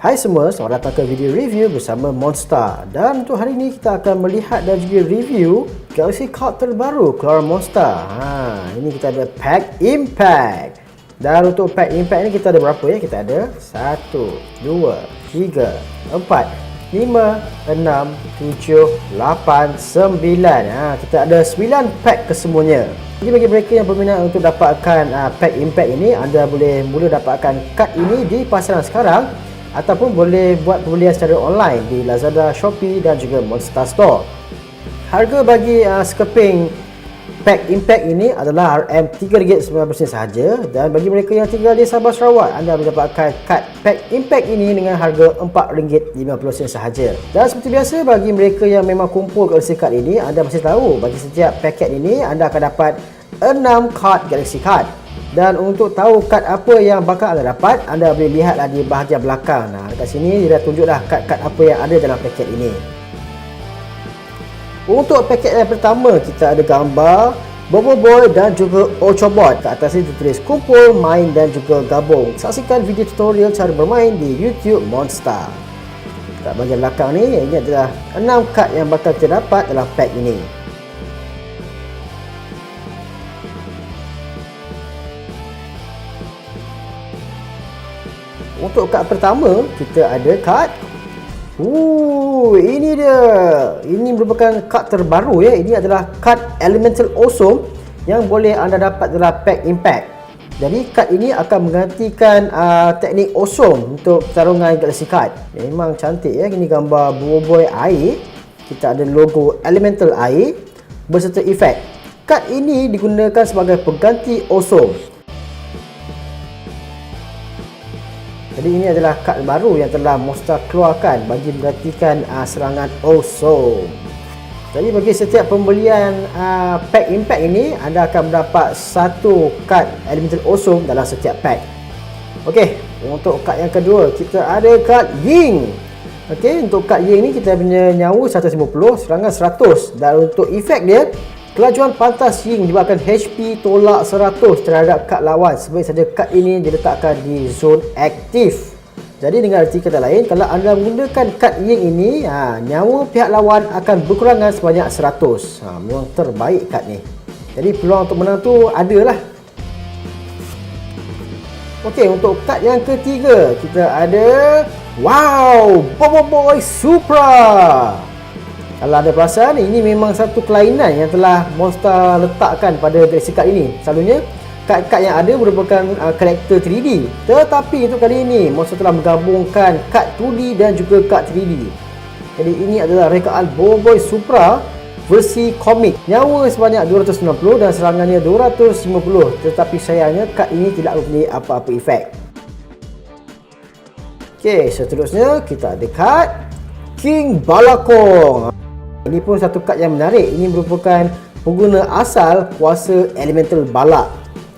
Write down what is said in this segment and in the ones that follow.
Hai semua, selamat datang ke video review bersama Monster. Dan untuk hari ini kita akan melihat dan juga review Galaxy Card terbaru keluar Monster. Ini kita ada Pack Impact. Dan untuk Pack Impact ni kita ada berapa ya? Kita ada 1, 2, 3, 4, 5, 6, 7, 8, 9. Kita ada 9 pack kesemuanya. Jadi bagi mereka yang berminat untuk dapatkan Pack Impact ini, anda boleh mula dapatkan kad ini di pasaran sekarang ataupun boleh buat pembelian secara online di Lazada, Shopee dan juga Monster Store. Harga bagi sekeping Pack Impact ini adalah RM3.90 sahaja, dan bagi mereka yang tinggal di Sabah Sarawak, anda boleh dapatkan kad Pack Impact ini dengan harga RM4.50 sahaja. Dan seperti biasa, bagi mereka yang memang kumpul Galaxy Card ini, anda mesti tahu bagi setiap paket ini anda akan dapat 6 kad Galaxy Card. Dan untuk tahu kad apa yang bakal anda dapat, anda boleh lihatlah di bahagian belakang. Dekat sini dia dah tunjuk dah kad-kad apa yang ada dalam paket ini. Untuk paket yang pertama, kita ada gambar Bobo Boy dan juga Ochobot. Kat atas ini ditulis kumpul, main dan juga gabung. Saksikan video tutorial cara bermain di YouTube Monster. Kat bahagian belakang ni, ini adalah 6 kad yang bakal kita dapat dalam pack ini. Untuk kad pertama, kita ada kad ini dia. Ini merupakan kad terbaru ya. Ini adalah kad Elemental Awesome yang boleh anda dapat dalam Pack Impact. Jadi kad ini akan menggantikan teknik Awesome untuk pertarungan Galaxy Card. Memang cantik ya. Ini gambar buoy air. Kita ada logo Elemental air berserta efek. Kad ini digunakan sebagai pengganti Awesome. Jadi ini adalah kad baru yang telah Monster keluarkan bagi menggantikan serangan Awesome. Jadi bagi setiap pembelian Pack Impact ini, anda akan mendapat satu kad Elemental Awesome dalam setiap pack. Okey, untuk kad yang kedua, kita ada kad Ying. Okey, untuk kad Ying ni kita punya nyawa 150, serangan 100, dan untuk efek dia, kelajuan pantas Ying dibuatkan HP tolak 100 terhadap kad lawan. Sebaik saja kad ini diletakkan di zon aktif. Jadi dengan arti kata lain, kalau anda menggunakan kad Ying ini, nyawa pihak lawan akan berkurangan sebanyak 100. Memang terbaik kad ni. Jadi peluang untuk menang tu adalah. Okey, untuk kad yang ketiga, kita ada Bobo Boy Supra. Kalau ada perasan, ini memang satu kelainan yang telah Monster letakkan pada Galaxy Card ini. Selalunya, kad-kad yang ada merupakan karakter 3D. Tetapi untuk kali ini, Monster telah menggabungkan kad 2D dan juga kad 3D. Jadi ini adalah rekaan Bobo Boy Supra versi komik. Nyawa sebanyak 290 dan serangannya 250. Tetapi sayangnya, kad ini tidak mempunyai apa-apa efek. Okey, seterusnya kita ada kad King Balakong. Ini pun satu kad yang menarik. Ini merupakan pengguna asal kuasa Elemental Balak.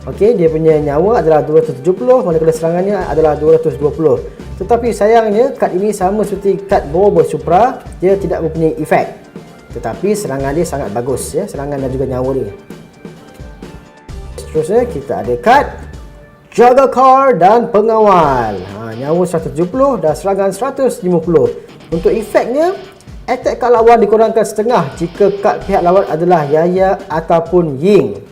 Okey, dia punya nyawa adalah 270, manakala serangannya adalah 220. Tetapi sayangnya kad ini sama seperti kad Bobo Boy Supra, dia tidak mempunyai efek. Tetapi serangan dia sangat bagus ya, serangan dan juga nyawa dia. Seterusnya kita ada kad Jaga Car dan Pengawal. Nyawa 170 dan serangan 150. Untuk efeknya, attack kad lawan dikurangkan setengah jika kad pihak lawan adalah Yaya ataupun Ying.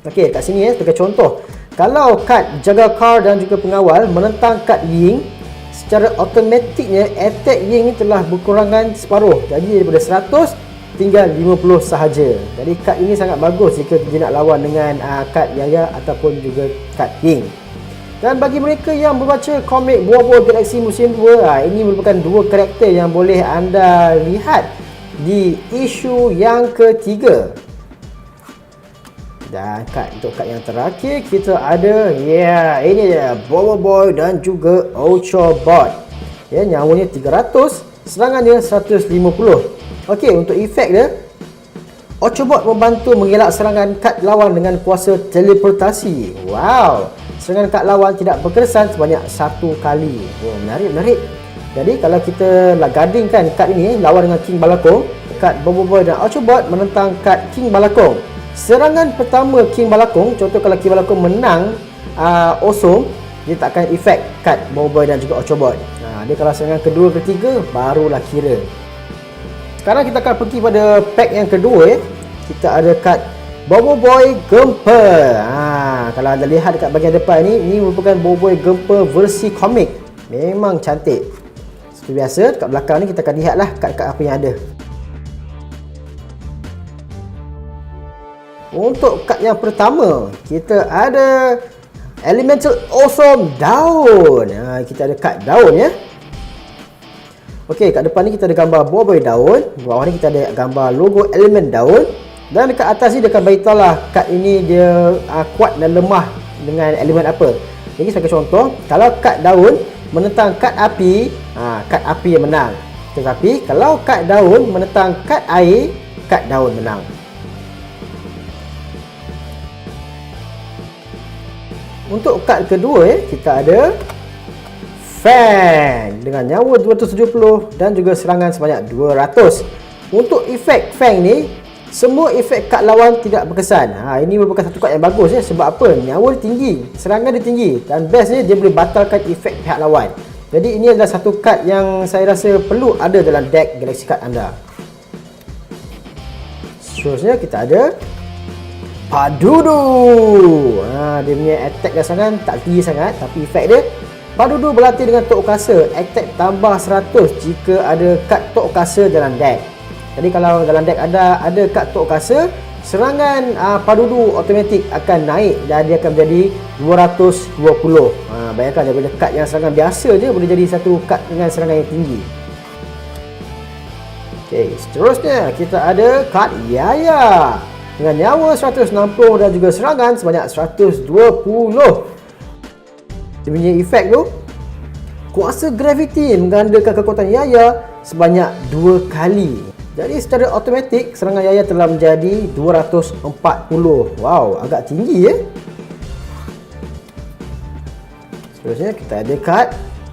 Okey, kat sini sebagai contoh, kalau kad Jaga Car dan juga Pengawal menentang kad Ying, secara automatiknya attack Ying ni telah berkurangan separuh. Jadi daripada 100 tinggal 50 sahaja. Jadi kad ini sangat bagus jika dia nak lawan dengan kad Yaya ataupun juga kad Ying. Dan bagi mereka yang membaca komik Bobo Galaxy musim 2, ini merupakan dua karakter yang boleh anda lihat di isu yang ketiga. Dan untuk kad yang terakhir, kita ada ini dia Bobo Boy dan juga Ochobot. Nyawanya 300, serangannya 150. Okey, untuk efek dia, Ochobot membantu mengelak serangan kad lawan dengan kuasa teleportasi. Serangan kad lawan tidak berkesan sebanyak satu kali. Menarik. Jadi kalau kita gadingkan kad ini lawan dengan King Balakong, kad Bobo Boy dan Ochobot menentang kad King Balakong. Serangan pertama King Balakong, contoh kalau King Balakong menang Awesome, dia takkan efek kad Boboiboy dan juga Octobot. Dia kalau serangan kedua, ketiga barulah kira. Sekarang kita akan pergi pada pack yang kedua. Kita ada kad Boboiboy Gempa. Kalau anda lihat dekat bahagian depan ini merupakan Boboiboy Gempa versi komik. Memang cantik. Seperti biasa, dekat belakang ni kita akan lihatlah kad-kad apa yang ada. Untuk kad yang pertama, kita ada Elemental Awesome Daun. Kita ada kad daun ya. Okey, kat depan ni kita ada gambar Boboiboy daun, bawah ni kita ada gambar logo elemen daun, dan dekat atas ni dia akan beritahu lah kad ini dia kuat dan lemah dengan elemen apa. Jadi sebagai contoh, kalau kad daun menentang kad api, kad api yang menang. Tetapi kalau kad daun menentang kad air, kad daun menang. Untuk kad kedua kita ada Fang dengan nyawa 270 dan juga serangan sebanyak 200. Untuk efek Fang ni, semua efek kad lawan tidak berkesan. Ini merupakan satu kad yang bagus ya. Sebab apa? Nyawa dia tinggi, serangan dia tinggi, dan bestnya dia boleh batalkan efek pihak lawan. Jadi ini adalah satu kad yang saya rasa perlu ada dalam deck Galaxy Card anda. Seterusnya kita ada Padudu. Dia punya attack dan serangan tak tinggi sangat, tapi efek dia, Padudu berlatih dengan Tok Kasa, attack tambah 100 jika ada kad Tok Kasa dalam deck. Jadi kalau dalam deck ada kad Tok Kasa, serangan Padudu automatik akan naik dan dia akan menjadi 220. Bayangkan daripada kad yang serangan biasa je boleh jadi satu kad dengan serangan yang tinggi. Okey, seterusnya kita ada kad Yaya dengan nyawa 160 dan juga serangan sebanyak 120. Dia punya efek tu, kuasa graviti menggandakan kekuatan Yaya sebanyak 2 kali. Jadi secara automatik serangan Yaya telah menjadi 240. Wow, agak tinggi ya. Seterusnya kita ada kad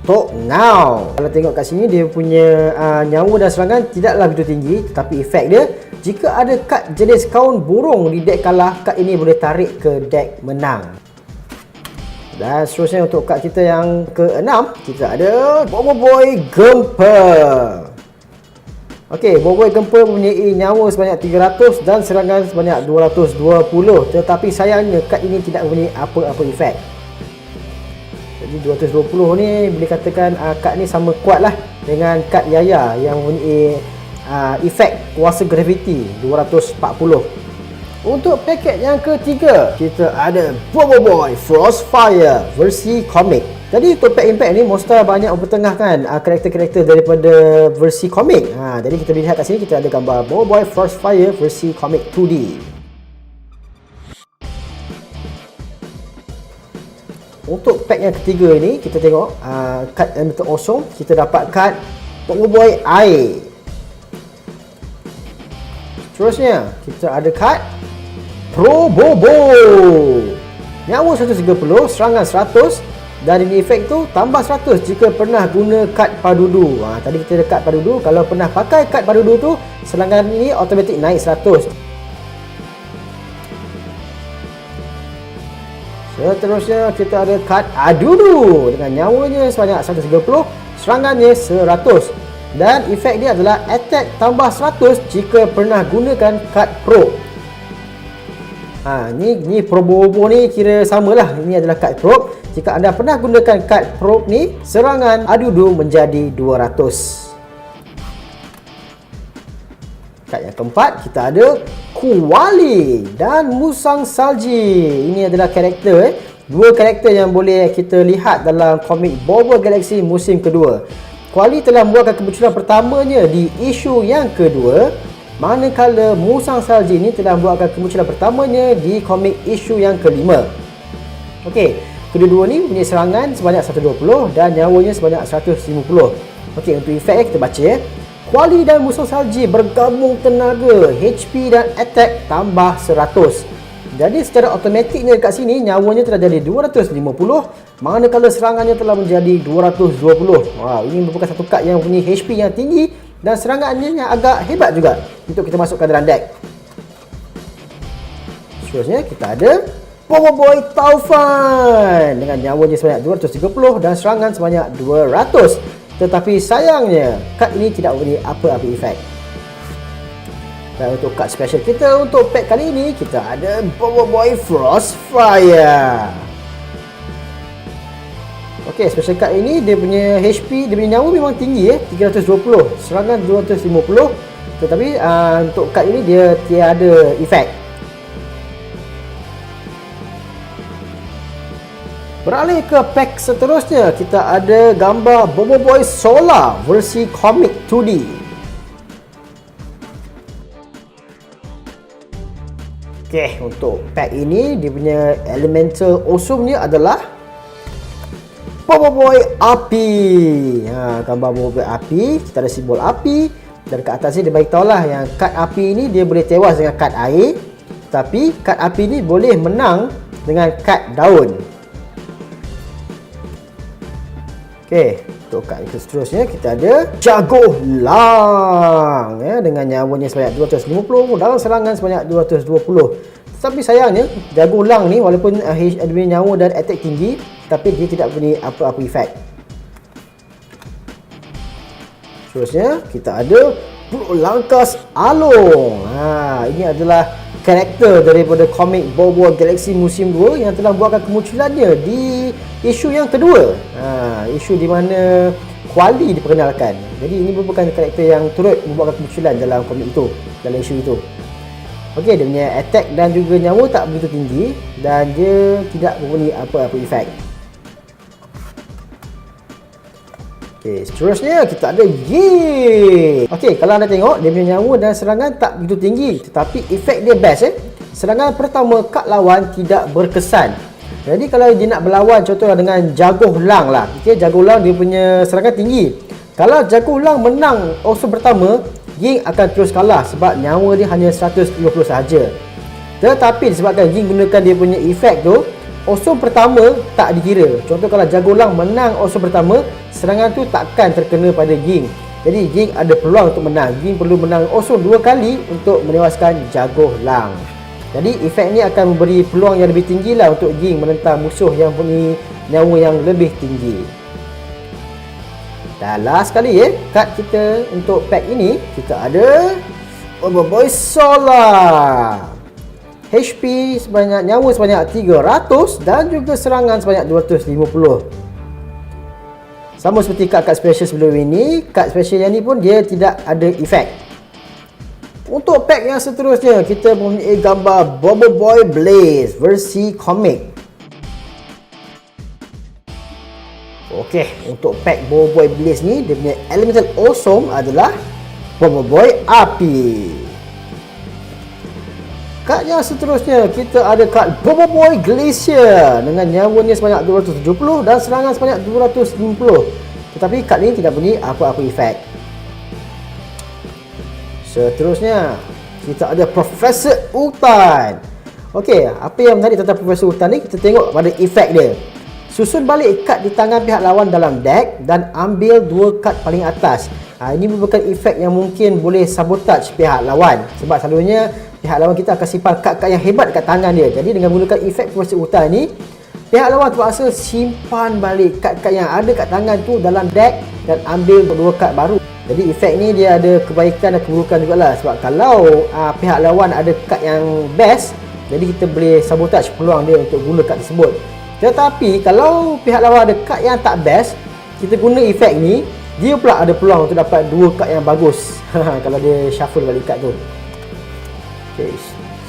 Tok Ngau. Kalau tengok kat sini, dia punya nyawa dan serangan tidaklah begitu tinggi, tetapi efek dia, jika ada kad jenis kaun burung di deck kalah, kad ini boleh tarik ke deck menang. Dan seterusnya untuk kad kita yang ke-6, kita ada Boboiboy Gempa. Okey, Boboiboy Gempa mempunyai nyawa sebanyak 300 dan serangan sebanyak 220. Tetapi sayangnya kad ini tidak mempunyai apa-apa efek. Jadi 220 ni boleh katakan kad ni sama kuat lah dengan kad Yaya yang mempunyai efek kuasa graviti 240. Untuk paket yang ketiga, kita ada Boboiboy Frostfire versi komik. Jadi untuk pack impact ni, Monster banyak mempertengahkan karakter-karakter daripada versi komik. Jadi kita lihat kat sini, kita ada gambar Boboiboy Frostfire versi komik 2D. Untuk pack yang ketiga ini, kita tengok kad Elemental Awesome. Kita dapat kad Boboiboy Air. Seterusnya, kita ada kad Pro Bobo. Nyawa 130, serangan 100, dan ini efek tu tambah 100 jika pernah guna kad Padudu. Tadi kita ada kad Padudu, kalau pernah pakai kad Padudu tu, serangan ini automatik naik 100. Seterusnya kita ada kad Adudu dengan nyawanya sebanyak 130, serangannya 100, dan efek dia adalah attack tambah 100 jika pernah gunakan kad Pro. Ni Pro Bobo ni kira samalah. Ini adalah kad Pro. Jika anda pernah gunakan kad Pro ni, serangan Adudu menjadi 200. Kad yang keempat, kita ada Kuali dan Musang Salji. Ini adalah karakter dua karakter yang boleh kita lihat dalam komik Bobo Galaxy musim kedua. Kuali telah membuatkan kemunculan pertamanya di isu yang kedua, manakala Musang Salji ini telah membuatkan kemunculan pertamanya di komik isu yang kelima. Okey, kedua-dua ni punya serangan sebanyak 120 dan nyawanya sebanyak 150. Okey, untuk efek kita baca Kuali dan Musang Salji bergabung tenaga, HP dan attack tambah 100. Jadi secara automatiknya dekat sini nyawanya telah jadi 250, manakala serangannya telah menjadi 220. Wow, ini merupakan satu kad yang punya HP yang tinggi dan serangannya yang agak hebat juga untuk kita masukkan dalam deck. Seterusnya kita ada Power Boy Taufan dengan nyawanya sebanyak 230 dan serangan sebanyak 200. Tetapi sayangnya, kad ini tidak memberi apa-apa efek. Dan untuk kad special kita untuk pack kali ini, kita ada Power Boy Frostfire. Okey, special card ini dia punya HP, dia punya nyawa memang tinggi 320, serangan 250. Tetapi untuk card ini dia tiada efek. Beralih ke pack seterusnya, kita ada gambar Bobo Boy Solar versi komik 2D. Okey, untuk pack ini dia punya elemental awesome-nya adalah Bobo Boy Api. Gambar Bobo Boy Api, kita ada simbol api dan kat atas ni dia bagi tahulah yang kad api ini dia boleh tewas dengan kad air, tapi kad api ni boleh menang dengan kad daun. Okey, untuk kad seterusnya kita ada Jago Lang dengan nyawanya sebanyak 250 dan serangan sebanyak 220. Tapi sayangnya Jago Lang ni walaupun dia punya nyawa dan attack tinggi, tapi dia tidak punya apa-apa efek. Seterusnya kita ada Bro Langkas Along. Ini adalah karakter daripada komik Bobo Galaxy musim 2 yang telah buatkan kemunculannya di isu yang kedua. Isu di mana Kuali diperkenalkan. Jadi ini merupakan karakter yang turut membuatkan kemunculan dalam komik itu, dalam isu itu. Okey, dia punya attack dan juga nyawa tak begitu tinggi dan dia tidak mempunyai apa-apa efek. Okey, seterusnya kita ada Yi. Okey, kalau anda tengok dia punya nyawa dan serangan tak begitu tinggi, tetapi efek dia best Serangan pertama kad lawan tidak berkesan. Jadi kalau dia nak berlawan contohnya dengan Jago Lang lah. Okey, Jago Lang dia punya serangan tinggi. Kalau Jago Lang menang awesome pertama, Ying akan terus kalah sebab nyawa dia hanya 150 sahaja. Tetapi disebabkan Ying gunakan dia punya efek tu, awesome pertama tak dikira. Contoh kalau Jago Lang menang awesome pertama, serangan tu takkan terkena pada Ying. Jadi Ying ada peluang untuk menang. Ying perlu menang awesome 2 kali untuk menewaskan Jago Lang. Jadi efek ni akan memberi peluang yang lebih tinggi lah untuk Ying menentang musuh yang punya nyawa yang lebih tinggi. Dan last sekali kad kita untuk pack ini, kita ada Bobo Boy Solar. HP sebanyak, nyawa sebanyak 300 dan juga serangan sebanyak 250. Sama seperti kad-kad special sebelum ini, kad special yang ni pun dia tidak ada efek. Untuk pack yang seterusnya, kita mempunyai gambar Bobo Boy Blaze versi komik. Okey, untuk pack Bobo Boy Blaze ni, dia punya elemental awesome adalah Bobo Boy Api. Kad yang seterusnya, kita ada kad Bobo Boy Glacier dengan nyawanya sebanyak 270 dan serangan sebanyak 250. Tetapi kad ini tidak punya apa-apa efek. Seterusnya, kita ada Profesor Utan. Okey, apa yang menarik tentang Profesor Utan ni, kita tengok pada efek dia. Susun balik kad di tangan pihak lawan dalam deck dan ambil 2 kad paling atas. Ini merupakan efek yang mungkin boleh sabotage pihak lawan. Sebab selalunya pihak lawan kita akan simpan kad-kad yang hebat dekat tangan dia. Jadi dengan menggunakan efek Profesor Utan ni, pihak lawan terpaksa simpan balik kad-kad yang ada kat tangan tu dalam deck dan ambil 2 kad baru. Jadi efek ni dia ada kebaikan dan keburukan jugalah. Sebab kalau pihak lawan ada kad yang best, jadi kita boleh sabotage peluang dia untuk guna kad tersebut. Tetapi kalau pihak lawan ada kad yang tak best, kita guna efek ni, dia pula ada peluang untuk dapat 2 kad yang bagus. Kalau dia shuffle balik kad tu. Okay.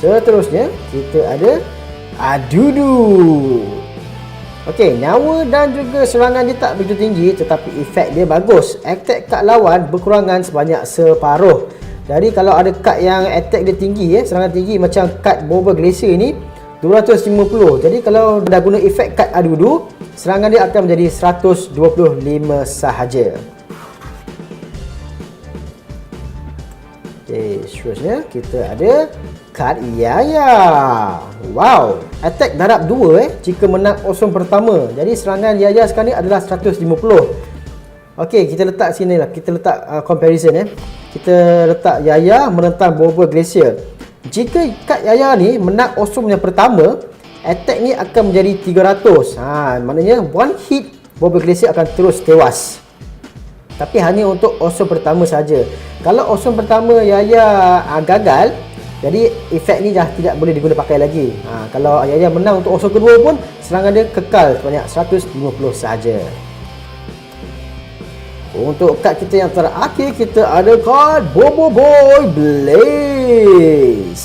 Seterusnya kita ada Adudu. Okey, nyawa dan juga serangan dia tak begitu tinggi, tetapi efek dia bagus. Attack kad lawan berkurangan sebanyak separuh. Jadi kalau ada kad yang attack dia tinggi serangan tinggi macam kad Bobo Glacier ni 250. Jadi kalau dah guna efek kad Adudu, serangan dia akan menjadi 125 sahaja. Okey, seterusnya kita ada kad Yaya. Wow, attack darab 2 jika menang awesome pertama. Jadi serangan Yaya sekarang ni adalah 150. Okey, kita letak sini lah. Kita letak comparison Kita letak Yaya menentang Bobo Glacier. Jika kad Yaya ni menang awesome yang pertama, attack ni akan menjadi 300. Maknanya one hit Bobble Glacier akan terus tewas. Tapi hanya untuk awesome pertama saja. Kalau awesome pertama Yaya gagal, jadi efek ni dah tidak boleh diguna pakai lagi. Kalau Yaya menang untuk awesome kedua pun, serangan dia kekal sebanyak 150 saja. Untuk kad kita yang terakhir, kita ada kad Bobo Boy Blaze.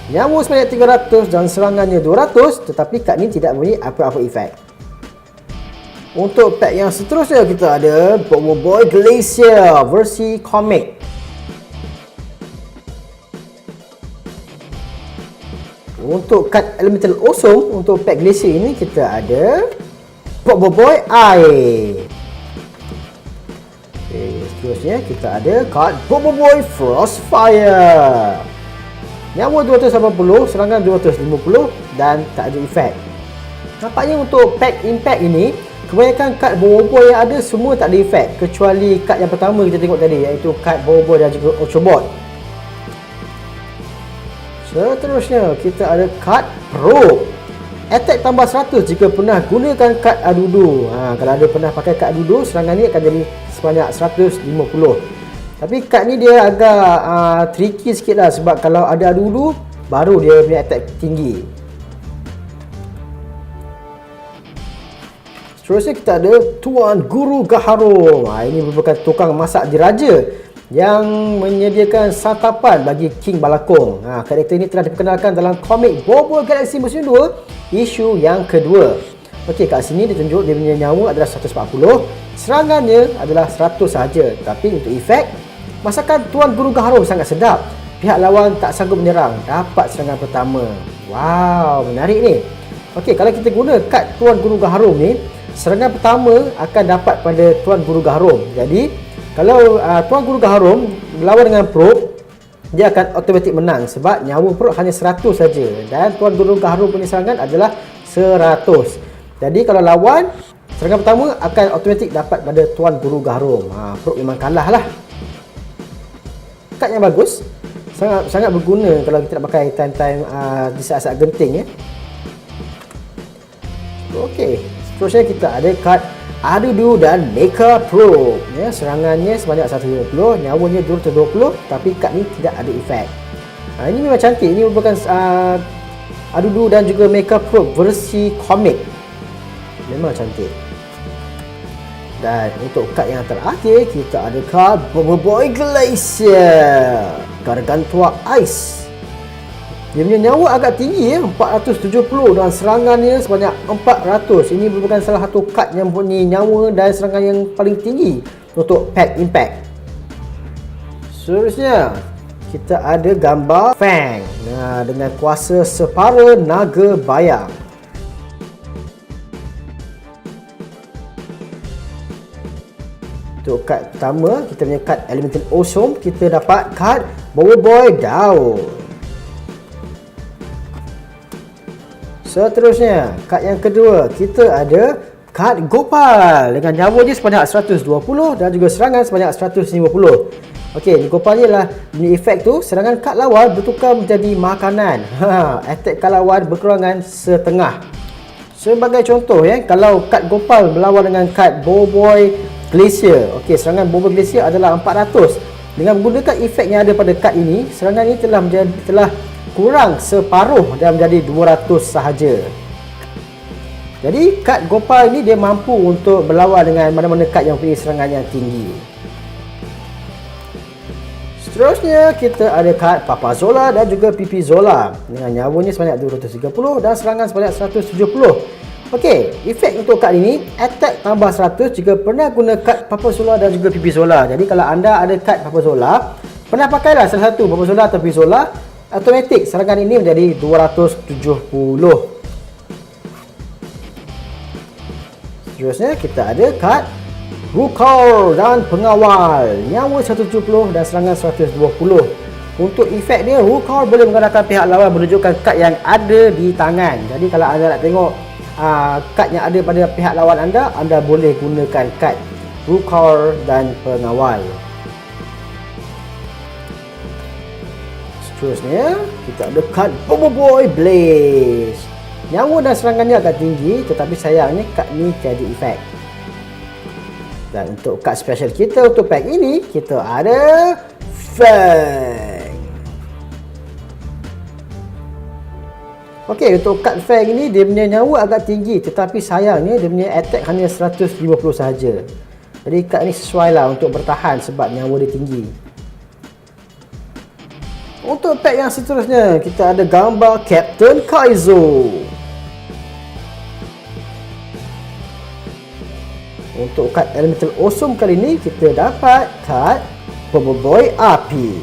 Nyawa sebanyak 300 dan serangannya 200, tetapi kad ni tidak memberi apa-apa efek. Untuk pack yang seterusnya, kita ada Bobo Boy Glacier versi komik. Untuk kad Elemental Awesome, untuk pack Glacier ini kita ada Bobo Boy Air. Seterusnya kita ada kad Bobo Boy Frostfire. Nyawa 280, serangan 250 dan tak ada efek. Nampaknya untuk pack impact ini, kebanyakan kad Bobo Boy yang ada semua tak ada efek, kecuali kad yang pertama kita tengok tadi, iaitu kad Bobo Boy dan juga Ultrabot. Seterusnya kita ada kad Probe. Attack tambah 100 jika pernah gunakan kad Adudu. Kalau ada pernah pakai kad Adudu, serangan ni akan jadi sebanyak 150. Tapi kad ni dia agak tricky sikit lah, sebab kalau ada Adudu, baru dia punya attack tinggi. Seterusnya kita ada Tuan Guru Gaharum. Ini merupakan tukang masak diraja yang menyediakan santapan bagi King Balakong. Karakter ini telah diperkenalkan dalam komik Bobo Galaxy musim 2, isu yang kedua. Okey, kat sini ditunjuk dia punya nyawa adalah 140, serangannya adalah 100 sahaja. Tapi untuk efek, masakan Tuan Guru Gaharum sangat sedap. Pihak lawan tak sanggup menyerang, dapat serangan pertama. Wow, menarik ni. Okey, kalau kita guna kad Tuan Guru Gaharum ni, serangan pertama akan dapat pada Tuan Guru Gaharum. Jadi kalau Tuan Guru Gaharum melawan dengan Probe, dia akan automatik menang sebab nyawa Probe hanya 100 saja dan Tuan Guru Gaharum punya serangan adalah 100. Jadi kalau lawan, serangan pertama akan automatik dapat pada Tuan Guru Gaharum. Probe memang kalah lah. Kad yang bagus, sangat berguna kalau kita nak pakai time-time di saat-saat genting ya. Okey, seterusnya kita ada kad Adudu dan Mecha Probe. Ya, serangannya sebanyak 150, nyawanya 220, tapi kad ni tidak ada efek. Ini memang cantik. Ini merupakan Adudu dan juga Mecha Probe versi komik. Memang cantik. Dan untuk kad yang terakhir, kita ada kad Bobo Boy Glacier, Gargantua Ice. Dia punya nyawa agak tinggi ya, 470 dan serangannya sebanyak 400. Ini merupakan salah satu kad yang mempunyai nyawa dan serangan yang paling tinggi untuk pack impact. Seterusnya kita ada gambar Fang dengan kuasa separa naga bayang. Untuk kad pertama, kita punya kad Elemental Awesome, kita dapat kad Bobo Boy Daun. Seterusnya, kad yang kedua, kita ada kad Gopal dengan nyawa dia sebanyak 120 dan juga serangan sebanyak 150. Okey, Gopal ni lah punya efek tu, serangan kad lawan bertukar menjadi makanan. Attack kad lawan berkurangan setengah. Sebagai contoh ya, kalau kad Gopal melawan dengan kad Bobo Boy Glacier. Okey, serangan Bobo Glacier adalah 400. Dengan menggunakan efek yang ada pada kad ini, serangan ini telah kurang separuh dan menjadi 200 sahaja. Jadi kad Gopal ini dia mampu untuk berlawan dengan mana-mana kad yang punya serangan yang tinggi. Seterusnya kita ada kad Papa Zola dan juga Pipi Zola dengan nyawanya sebanyak 230 dan serangan sebanyak 170. Okey, efek untuk kad ini, attack tambah 100 jika pernah guna kad Papa Zola dan juga Pipi Zola. Jadi kalau anda ada kad Papa Zola, pernah pakailah salah satu Papa Zola atau Pipi Zola, automatik serangan ini menjadi 270. Seterusnya kita ada kad Rukar dan Pengawal, nyawa 170 dan serangan 120. Untuk efek dia, Rukar boleh menggunakan pihak lawan menunjukkan kad yang ada di tangan. Jadi kalau anda nak tengok kad yang ada pada pihak lawan anda boleh gunakan kad Rukar dan Pengawal. Seterusnya kita ada kad Bobo Boy Blaze. Nyawa dan serangannya agak tinggi, tetapi sayangnya kad ni tiada efek. Dan untuk kad special kita untuk pack ini, kita ada Fang. Okey, untuk kad Fang ini dia punya nyawa agak tinggi, tetapi sayangnya dia punya attack hanya 150 sahaja. Jadi kad ni sesuai lah untuk bertahan sebab nyawa dia tinggi. Untuk pack yang seterusnya, kita ada gambar Captain Kaizo. Untuk kad Elemental Awesome kali ini, kita dapat kad Bobo Boy Api.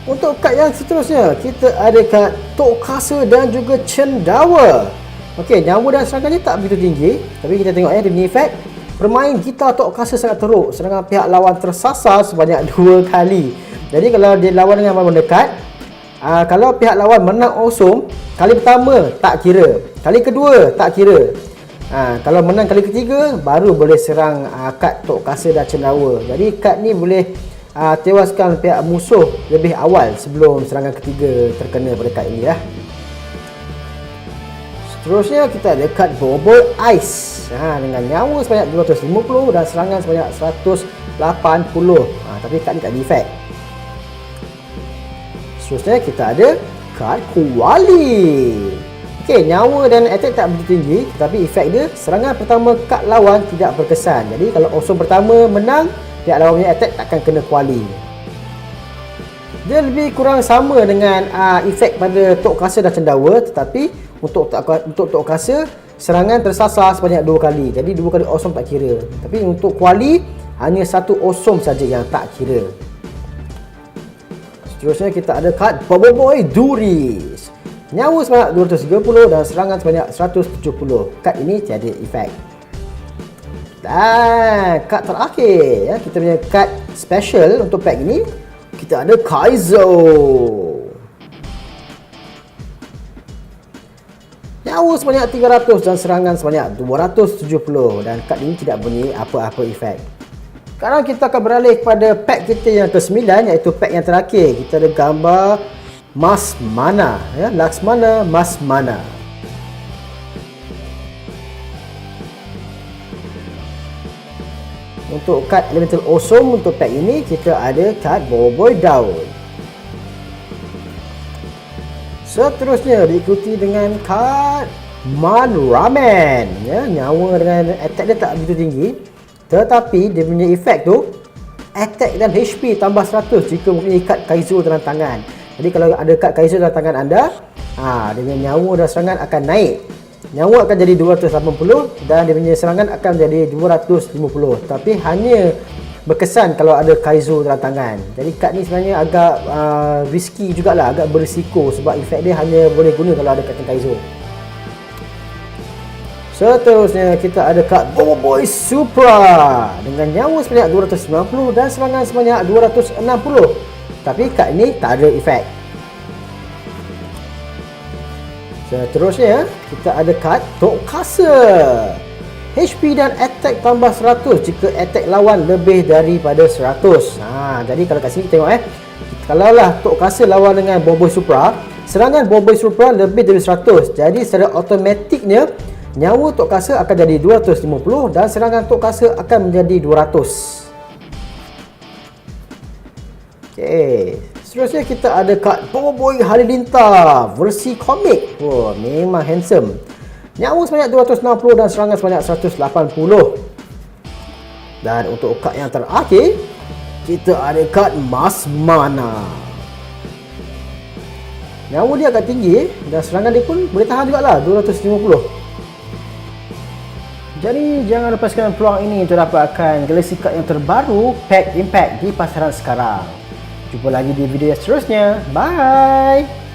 Untuk kad yang seterusnya, kita ada kad Tokasa dan juga Cendawa. Okey, nyawa dan serangannya tak begitu tinggi, tapi kita tengok dia punya efek. Bermain gitar Tokasa sangat teruk, serangan pihak lawan tersasar sebanyak 2 kali. Jadi kalau dia lawan dengan lawan dekat, kalau pihak lawan menang awesome, kali pertama tak kira, kali kedua tak kira. Kalau menang kali ketiga, baru boleh serang kad Tokasa dan Cendawa. Jadi kad ni boleh tewaskan pihak musuh lebih awal sebelum serangan ketiga terkena pada kad ini ya. Seterusnya kita ada kad Bobo Ice dengan nyawa sebanyak 250 dan serangan sebanyak 180. Tapi kad ni tak ada efek. Seterusnya kita ada kad Kuali. Okey, nyawa dan attack tak begitu tinggi, tetapi efek dia serangan pertama kad lawan tidak berkesan. Jadi kalau awesome pertama menang, pihak lawan punya attack takkan kena kuali. Dia lebih kurang sama dengan efek pada Tokasa dan Cendawa, tetapi untuk Tokasa serangan tersasar sebanyak 2 kali. Jadi 2 kali awesome tak kira. Tapi untuk kuali hanya 1 awesome saja yang tak kira. Seterusnya kita ada kad Bobo Boy Duris. Nyawa sebanyak 230 dan serangan sebanyak 170. Kad ini tiada efek. Dan kad terakhir ya, kita punya kad special untuk pack ini, kita ada Kaizo. Nyawa sebanyak 300 dan serangan sebanyak 270, dan kad ini tidak bunyi apa-apa efek. Sekarang kita akan beralih kepada pack kita yang ke-9, iaitu pack yang terakhir. Kita ada gambar Mas Mana ya, Laksmana Mas Mana. Untuk kad Elemental Awesome untuk pack ini, kita ada kad Bobo Boy Daun. Seterusnya diikuti dengan kad Man Ramen ya, nyawa dengan attack dia tak begitu tinggi, tetapi dia punya efek tu attack dan HP tambah 100 jika mempunyai kad Kaizo dalam tangan. Jadi kalau ada kad Kaizo dalam tangan anda, dengan nyawa dan serangan akan naik. Nyawa akan jadi 280 dan dia punya serangan akan jadi 250. Tapi hanya berkesan kalau ada Kaizo dalam tangan. Jadi kad ni sebenarnya agak risky jugalah, agak berisiko sebab efek dia hanya boleh guna kalau ada kad Kaizo. Seterusnya kita ada kad Bobo Boy Supra dengan nyawa sebanyak 290 dan serangan sebanyak 260. Tapi kad ini tak ada efek. Seterusnya kita ada kad Tokasa. HP dan attack tambah 100 jika attack lawan lebih daripada 100. Jadi kalau kat sini tengok kalaulah Tokasa lawan dengan Bobo Boy Supra, serangan Bobo Boy Supra lebih dari 100. Jadi secara automatiknya nyawa Tokasa akan jadi 250 dan serangan Tokasa akan menjadi 200. Okey, seterusnya kita ada kad Bobo Boy Halilintar versi komik. Wah, memang handsome. Nyawa sebanyak 260 dan serangan sebanyak 180. Dan untuk kad yang terakhir, kita ada kad Mas Mana. Nyawa dia agak tinggi dan serangan dia pun boleh tahan jugalah, 250. Jadi jangan lepaskan peluang ini untuk dapatkan Galaxy Card yang terbaru Pack Impact di pasaran sekarang. Jumpa lagi di video yang seterusnya. Bye!